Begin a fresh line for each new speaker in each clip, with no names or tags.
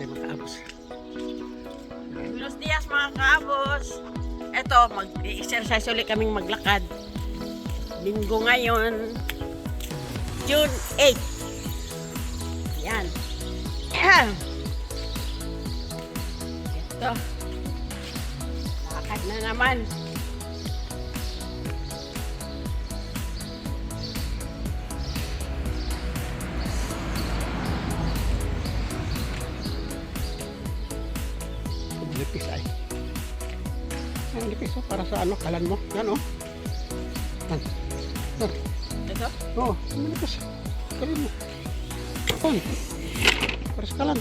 natin mga kaabos. Buenos dias mga kaabos. Eto, mag-exercise ulit kaming maglakad. Linggo ngayon, June 8. Yan. Ito. Lakad na naman. Nipis ay. Ang nipis oh, para sa ano, kalan mo. Yan oh. Yan. Yan. Ito? Oo, ang nipis. Kalan mo. Yan. Para sa kalan.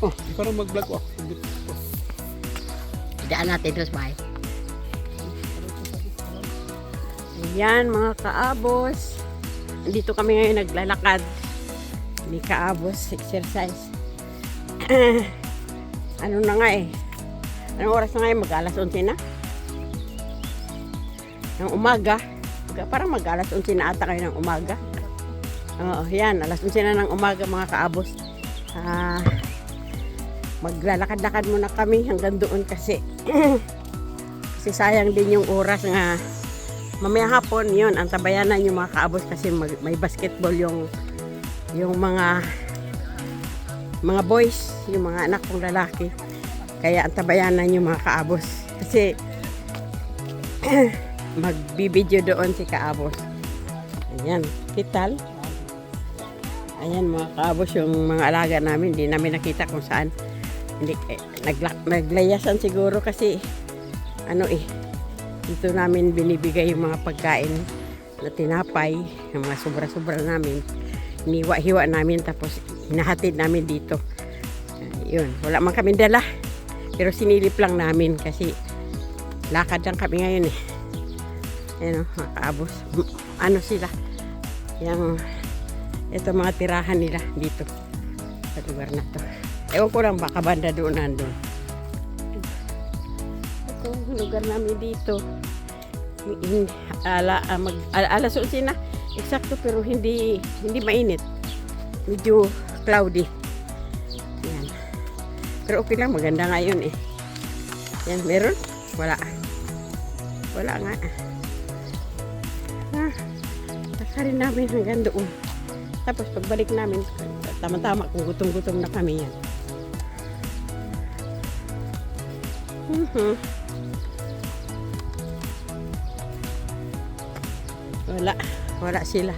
Oh, ikaw na mag-vlog oh.
Idaan natin terus bahay.
Ayan mga kaabos. Dito kami ngayon naglalakad. Ni kaabos, exercise. Ano na nga eh. Anong oras na ngayon? Mag-alas 11 na? Ng umaga. Parang mag-alas 11 na ata kayo ng umaga. Oo, yan. Alas 11 na ng umaga mga kaabos. Maglalakad-lakad muna kami hanggang doon kasi kasi sayang din yung oras nga mamaya hapon yun. Ang tabayanan yung mga kaabos kasi may basketball yung mga boys, yung mga anak kong lalaki. Kaya ang tabayanan yung mga kaabos. Kasi magbibideo doon si kaabos. Ayan, kital. Ayan mga kaabos yung mga alaga namin. Hindi namin nakita kung saan. Hindi, naglayasan siguro kasi ano eh. Dito namin binibigay yung mga pagkain na tinapay. Yung mga sobra-sobra namin. Hiniwa-hiwa namin tapos hinahatid namin dito. Yun, wala man kami dala. Pero sinilip lang namin kasi lakad lang kami ngayon eh. Ayan o, mga kaabos. Ano sila? Ito mga tirahan nila dito sa lugar na to. Ewan ko lang baka banda doon nandun. Ito lugar namin dito. Alas 11 na. Eksakto pero hindi mainit. Medyo cloudy. Yan. Pero okay lang, maganda ngayon eh. Yan, meron? Wala. Wala nga. Takarin namin hanggang doon. Tapos pagbalik namin, tama-tama kung gutom-gutom na kami yan. Wala sila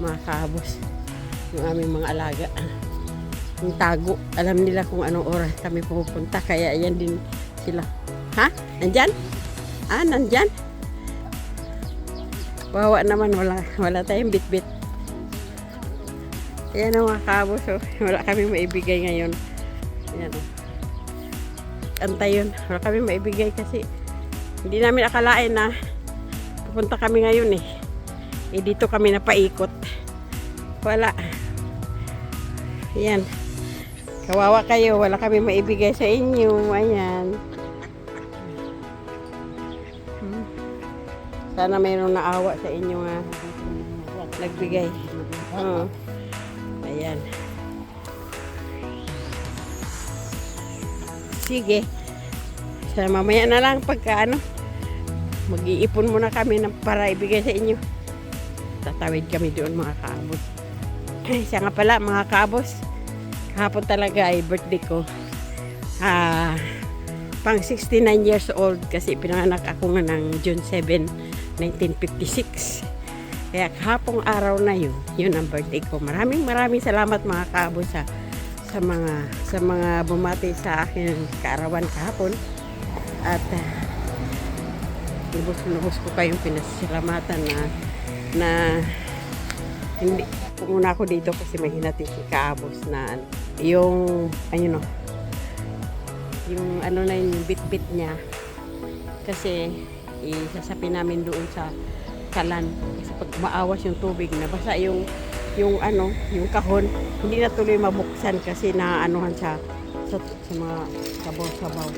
mga kaabos, yung aming mga alaga yung tago, alam nila kung anong oras kami pupunta kaya ayan din sila. Ha? Nandyan? Nandyan? Wawa naman, wala tayong bit-bit. Ayan ang mga kaabos oh. Wala kami maibigay ngayon. Ayan oh. Antay yun, wala kami maibigay kasi hindi namin akalain na pupunta kami ngayon eh. Dito kami napaikot. Wala. Ayan. Kawawa kayo. Wala kami maibigay sa inyo. Ayan. Sana mayroong naawa sa inyo nga. Nagbigay. Ayan. Sige. Sa mamaya na lang pagka mag-iipon muna kami para ibigay sa inyo. Tatawid kami doon mga kaabos. Siya nga pala mga kaabos. Kahapon talaga ay birthday ko. Pang 69 years old kasi pinanganak ako nga ng June 7, 1956. Kaya kahapong araw na yun ang birthday ko. Maraming salamat mga kaabos sa mga bumati sa akin kaarawan kahapon. At lubos ko kayong pinasalamatan na hindi pumunta ako dito kasi may hinatid si kaabos na yung yung bit-bit niya kasi isasapin namin doon sa kalan kasi pag maawas yung tubig nabasa yung kahon hindi na tuloy mabuksan kasi naaanuhan sa mga sabaw-sabaw.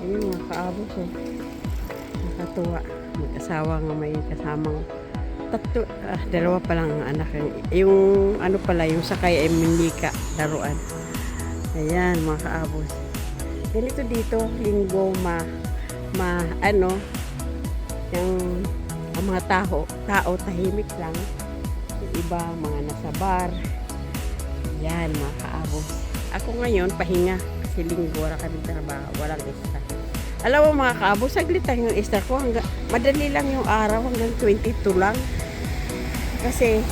Ayun mga kaabos nakatuwa mag-asawa nga may kasamang Dalawa pa lang ang anak. Yung ano pala, yung sakay ay Minika, laruan. Ayan, mga kaabos. Ganito dito, linggo, ano, yung ang mga tao tahimik lang. Yung iba, mga nasa bar. Yan, mga kaabos. Ako ngayon, pahinga. Kasi linggo, wala kami trabaho, walang extra. Alam mo mga kaabos, saglit lang yung extra ko. Madali lang yung araw, hanggang 22 lang. Kasi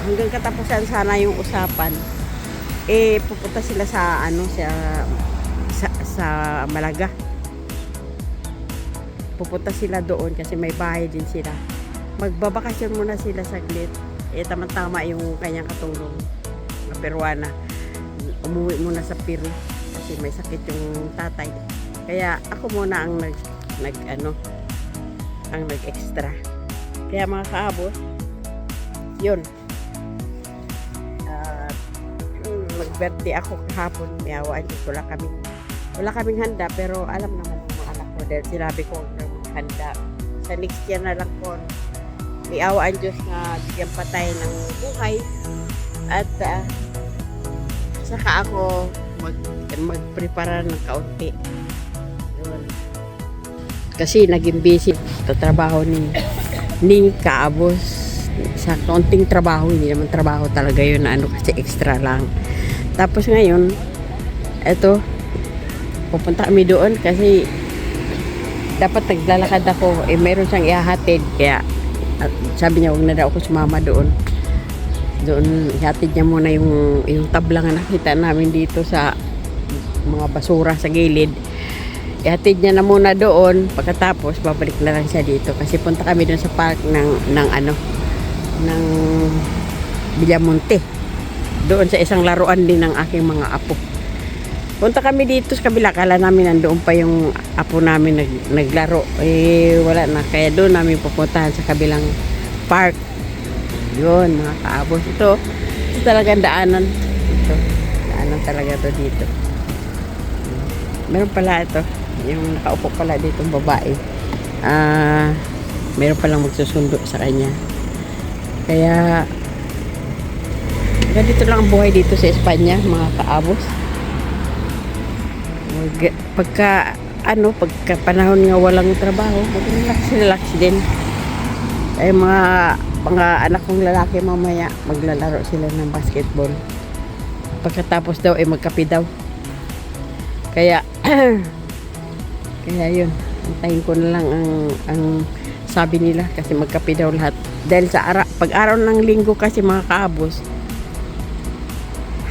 hanggang katapusan sana yung usapan. Pupunta sila sa ano, sa Malaga. Pupunta sila doon kasi may bahay din sila. Magbabakasyon muna sila saglit. Tama-tama yung kanyang katulong na Peruana. Umuwi muna sa Peru kasi may sakit yung tatay. Kaya ako muna ang nag-extra. Kaya mga kaabos, yun. Mag-birthday ako kahapon. May awaan. Wala kaming handa pero alam naman ng mga anak ko dahil sinabi ko handa. Sa next year na lang po. May awaan Diyos na bigyan pa tayo ng buhay. At saka ako mag-prepara ng kaunti. Yun. Kasi naging busy sa trabaho ni kaabos. Sa kaunting trabaho, hindi naman trabaho talaga yun na ano kasi extra lang. Tapos ngayon, eto, pupunta kami doon kasi dapat naglalakad ako. Meron siyang ihahatid. Kaya sabi niya, huwag na daw ako sumama doon. Doon, ihatid niya muna yung tabla nga nakita namin dito sa mga basura sa gilid. Ihatid niya na muna doon. Pagkatapos, babalik na lang siya dito. Kasi punta kami doon sa park ng Villamonte. Doon sa isang laruan din ng aking mga apo. Punta kami dito sa kabila. Kala namin nandoon pa yung apo namin naglaro. Wala na. Kaya doon namin pupuntahan sa kabilang park. Yun, mga kaabos. Ito talagang daanan. Daanan talaga to dito. Meron pala ito. Yung nakaupo pala dito yung babae. Meron palang magsusundo sa kanya. Kaya ganito lang ang buhay dito sa Espanya, mga kaabos. Pagka panahon nga walang trabaho, mag-relax din. Mga anak kong lalaki mamaya maglalaro sila ng basketball. Pagkatapos daw magkape daw. Kaya yun, antayin ko na lang ang sabi nila kasi magkape daw lahat. Dahil pag araw ng linggo kasi mga kaabos,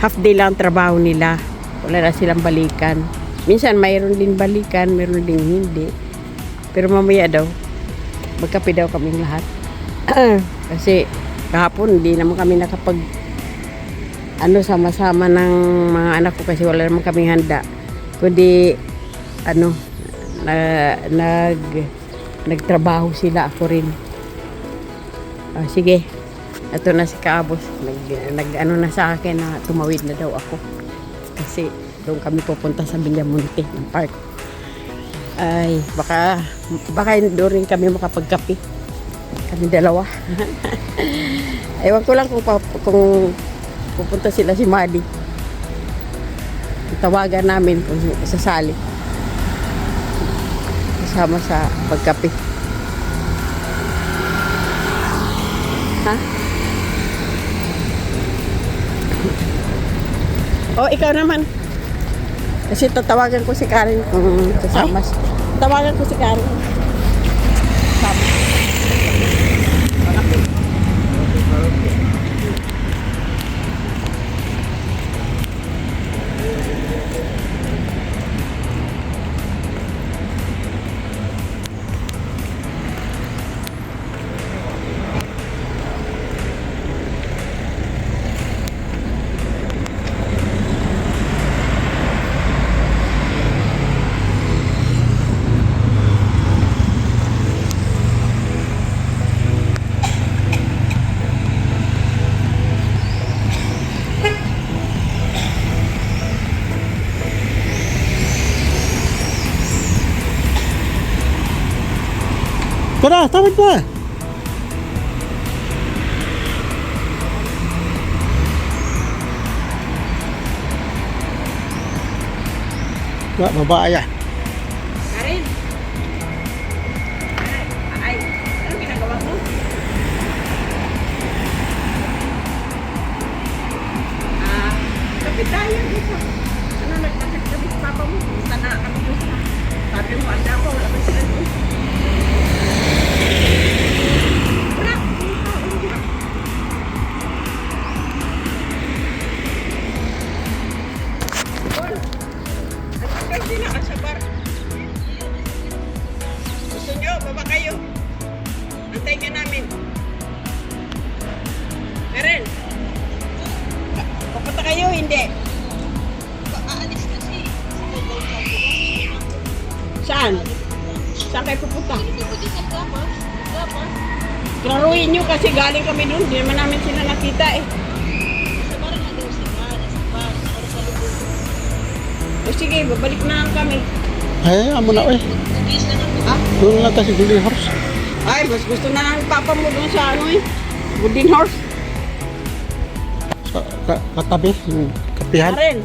half day lang ang trabaho nila. Wala na silang balikan. Minsan mayroon din balikan, mayroon din hindi. Pero mamaya daw, magkape daw kaming lahat. Kasi kahapon hindi naman kami nakapag sama-sama ng mga anak ko kasi wala naman kaming handa. Kundi nagtrabaho sila, ako rin. Sige, ito na si Kaabos. Na sa akin na tumawid na daw ako. Kasi doon kami pupunta sa Villamonte ng park. Ay, baka doon rin kami makapagkape. Kami dalawa. Ewan ko lang kung pupunta sila si Madi. Tawagan namin kung sasali. Kasama sa pagkape. Ha? Ikaw naman. Kasi tatawagan ko si Karen kung kasama. Tawagan ko si Karen. Kasama.
Tara, tawid na. Babae yan.
Karin. Ay, anong ginagawa mo? Kapit tayo dito. Ano, nagkakit sa papa mo? Basta na kami doon sa... Sabi mo, anda ko, wala ba sila doon? Wala. Ang sila ka sa bar. Gusto nyo, baba kayo. Antay ka namin. Karen, papunta kayo, hindi? Aalis kasi. Saan? Saan kayo pupunta? Klaruhin nyo kasi galing kami doon. Hindi naman namin sila nakita eh. O sige, babalik na lang kami.
Ay, amo na eh.
Ha?
Doon lang tayo si Golden Horse.
Ay, mas gusto na lang papa mo doon sa ano eh. Golden Horse.
Katabi, yung kapihan.
Karen.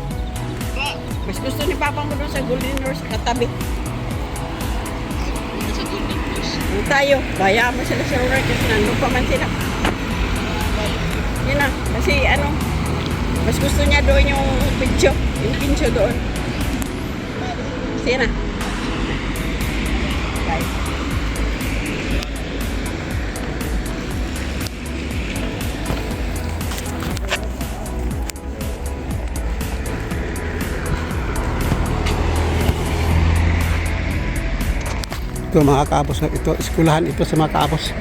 Mas gusto ni papa mo doon sa Golden Horse katabi. Ano tayo? Kaya mo sila sa oras kasi nandun pa man sila. Yun na. Kasi ano, mas gusto niya doon yung pincho. Yung pincho doon. Sige na. Bye.
Ito mga kaabos, ito eskwelahan ito sa mga kaabos.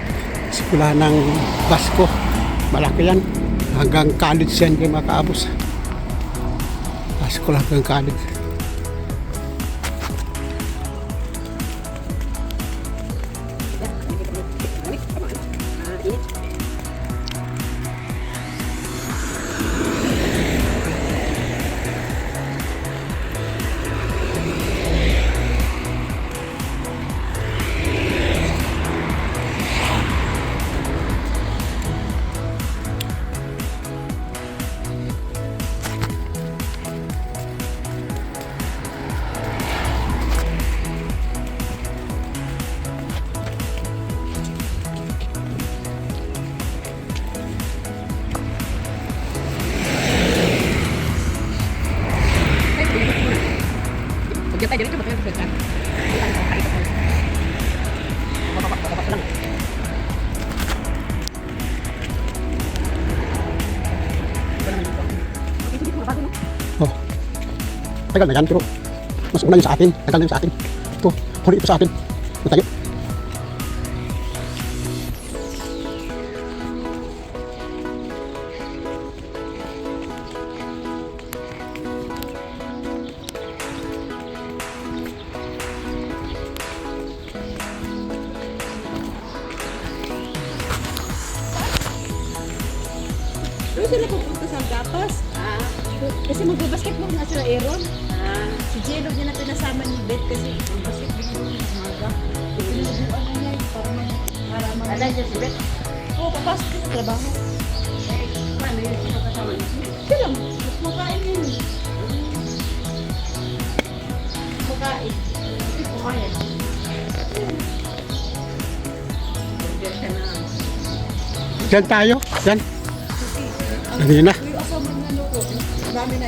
Eskwelahan ng Basco. Malaki yan. Hanggang college yan kay mga kaabos. Basco hanggang college.
Diyan tayo, dito ba tayo?
Oh. Tagal na yan, pero mas una yung sa atin. Tagal na yung sa atin. Ito, huli ito sa atin. Natayo.
Doon sila pupunta sa gapas. Kasi magbabasketball na sila Aaron. Si Jello din na pinasama ni Beth kasi magbasketball na umaga. Pinubuan na niya para
Alam niya si Beth?
Oo, papasok sa trabaho.
Paano yun sila kasama niya?
Sila, makain yun. Makain.
Hindi kumain. Diyan ka na.
Diyan tayo. Diyan. Hindi na.
Yung asama na luto. Marami na.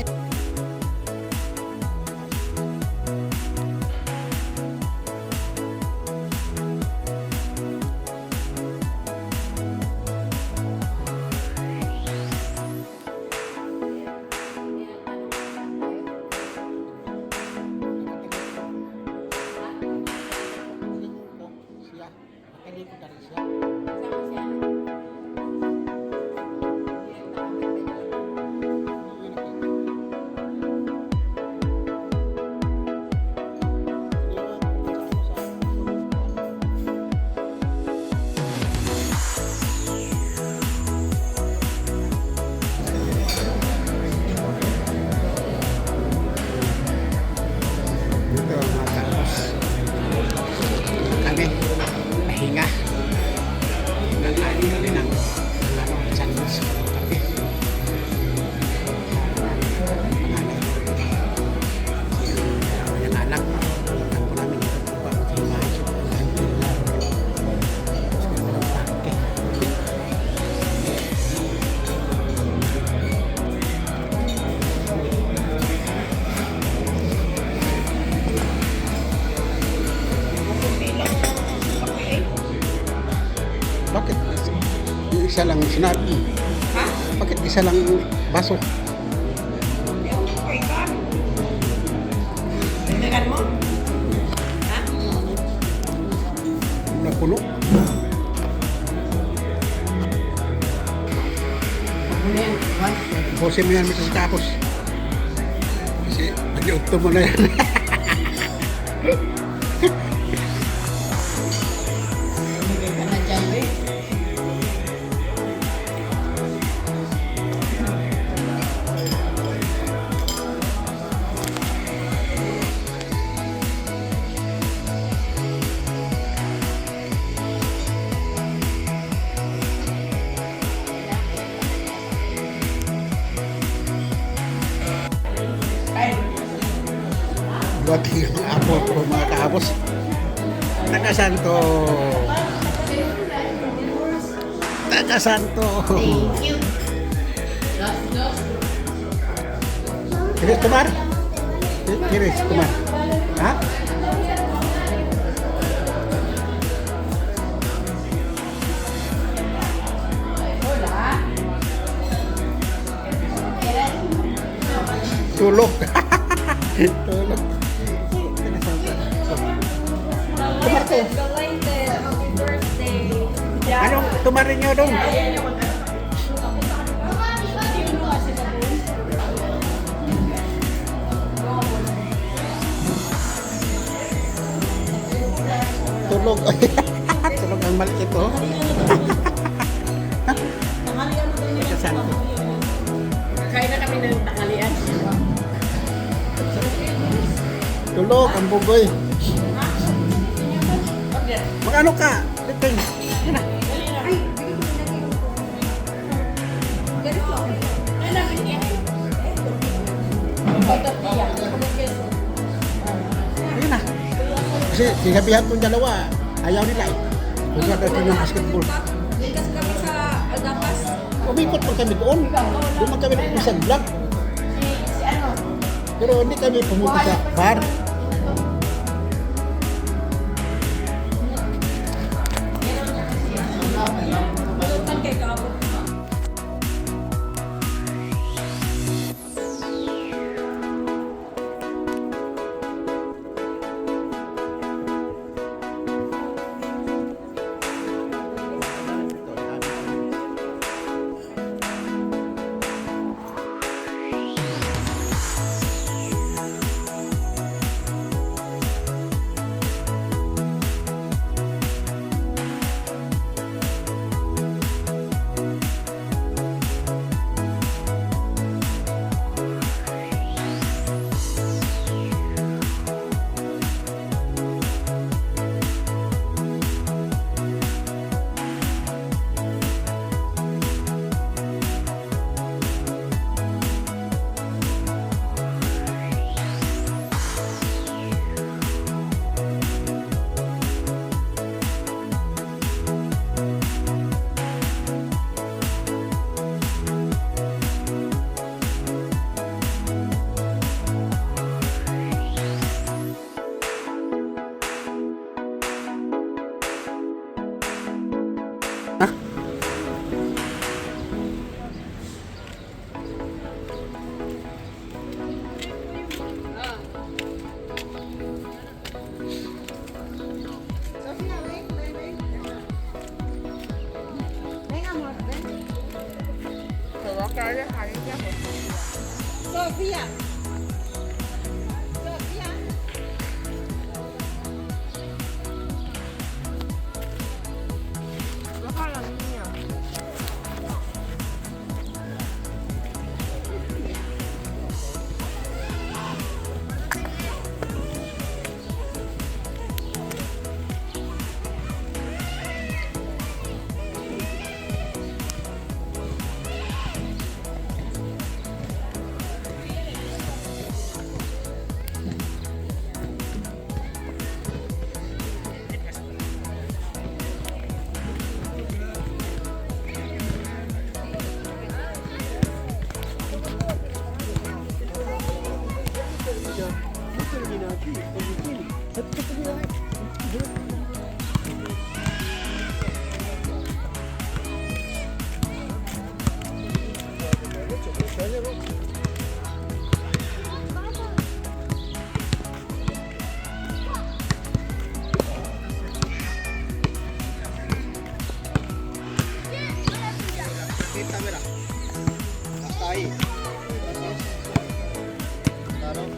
isa lang sinabi?
Ha?
Bakit isa lang baso?
Dagdagan mo? Ha?
Napuno?
Ano yan? One.
Bosin mo yan Mrs. Tapos. Kasi nag-iugto mo na yan.
Bigay ka na dyan, eh.
Buwati yung apple po mga kaabos. Taga-santo. Taga-santo.
Thank you.
Kiris Kumar? Kiris Kumar. Ha? Tulog. Tulog. Anong tumarin nyo dong? Tulog. Tulog ang maliit oh. Taga-santo.
Kain na kami ng tanghalian.
Tulog ang bugoy. Magano ka? Liting. Yan na. Ayun na. Kasi sinabihan kong dalawa, ayaw nila eh. Kung sa dating ng basketball.
Likas kami sa Agapas.
Umikot pa kami doon. Doon man kami nag-isang vlog.
Si ano?
Pero hindi kami pumunta sa bar.
Balutan kay Kabo. Sofia. Sofia.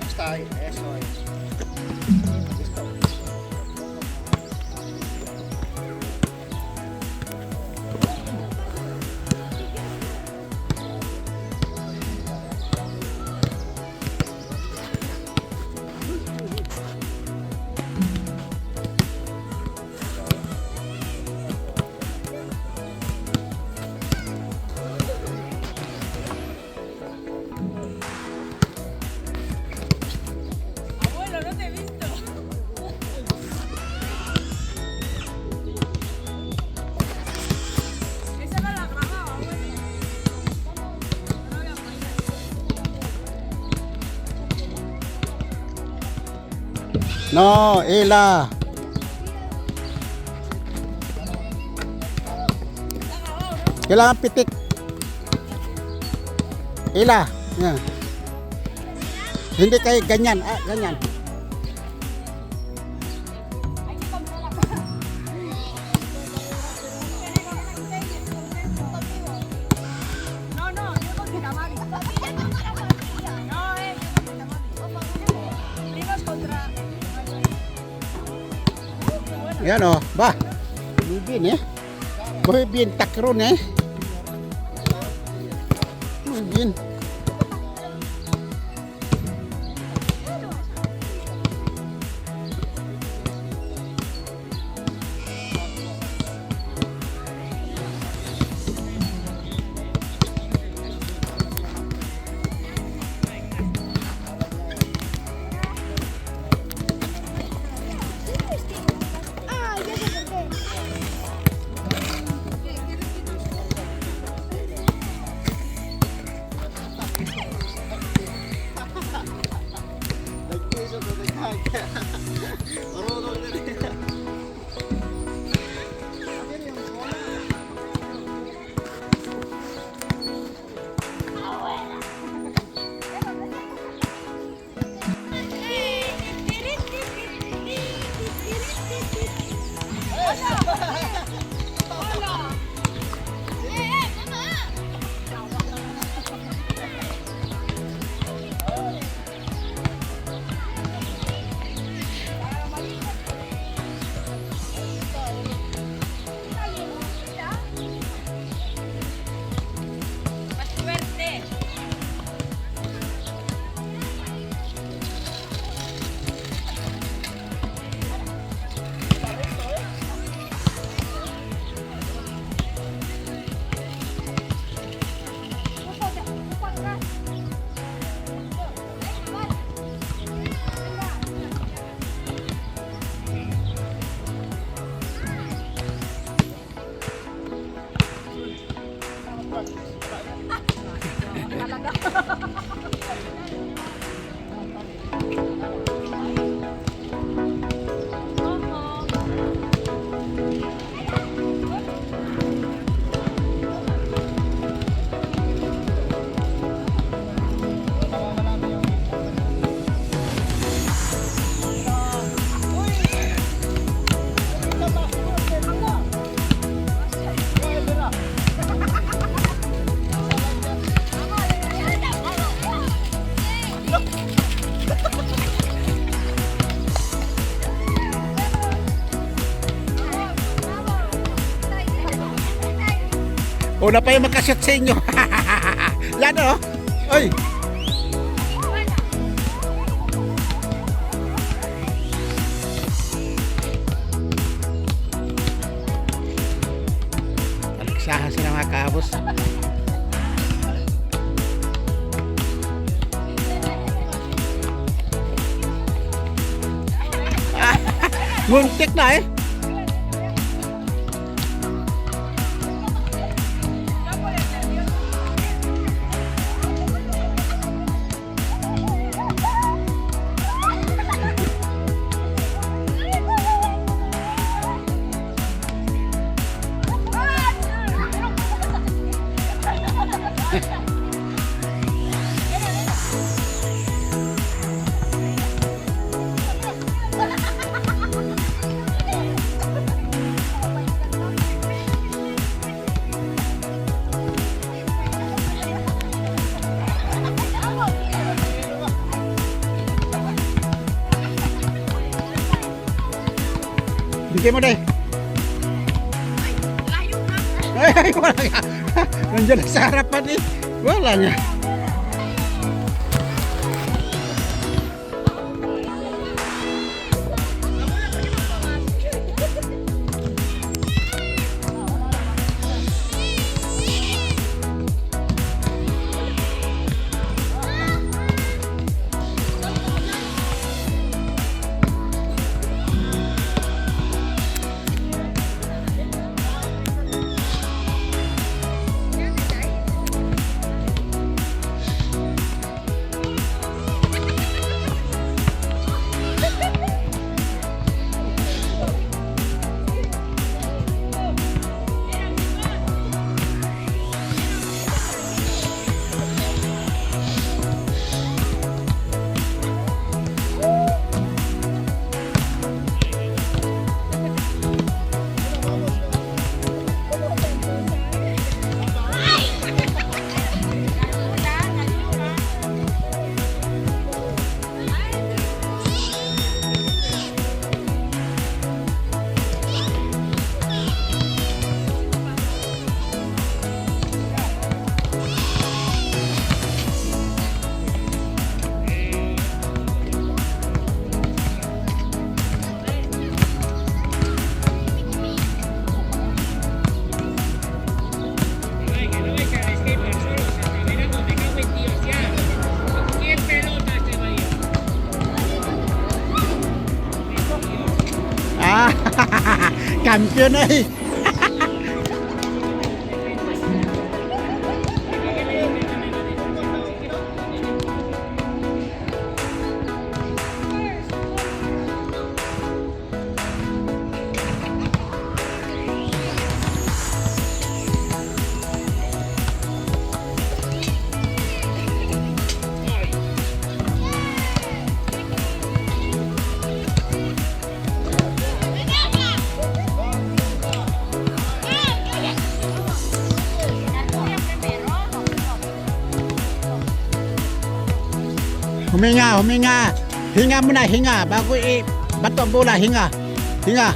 Stai, eso es. No, Ela. Kailangan pitik. Ela. Yan. Hindi kayo ganyan. Ah, ganyan. Yan o. Ba. Muy bien Muy bien takron Muy bien. Una pa yung magkashot sa inyo. Yan o. Oy. Taliksahan sila mga kaabos. Muntik na Bigay mo day.
Layo na.
Ay, wala nga. Nandiyan na sa harapan eh. Wala nga. Ah, kampiyon na eh. Huminga, huminga. Hinga muna, hinga. Bago bato ang bola, hinga. Hinga.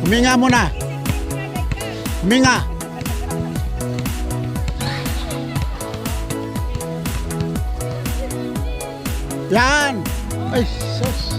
Huminga muna. Huminga. Yan. Ay, sus.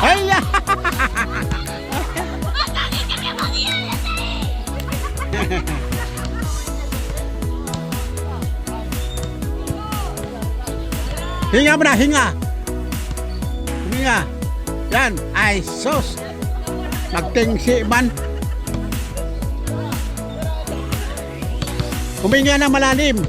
Ay! Hinga mo na, hinga. Huminga. Yan, ay sus. Magtingsi man. Huminga na malalim.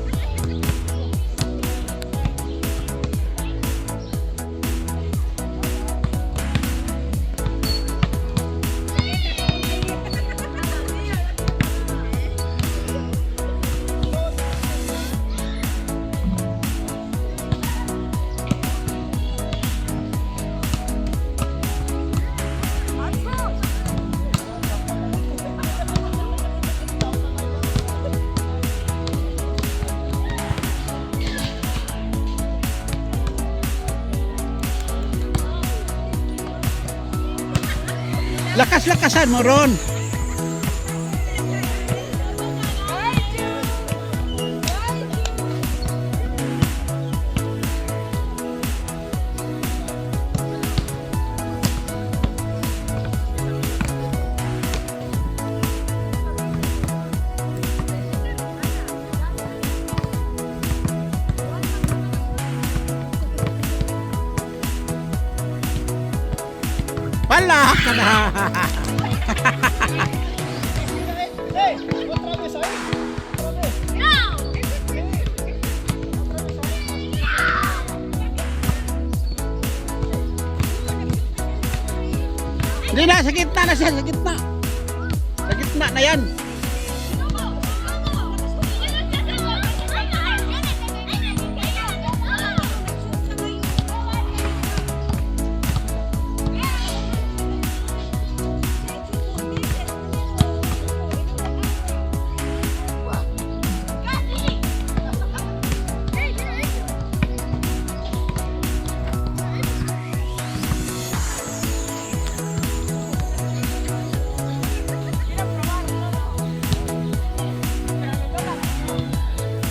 Lakas-lakasan mo ron. Wala ka na. Hindi na, sa gitna na siya, sa gitna. Sa gitna na yan.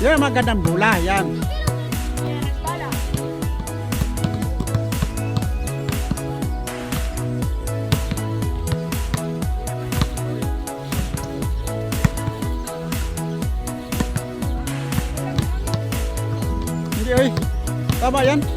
Yan, magandang bula, yan. Hindi, oy. Tama yan.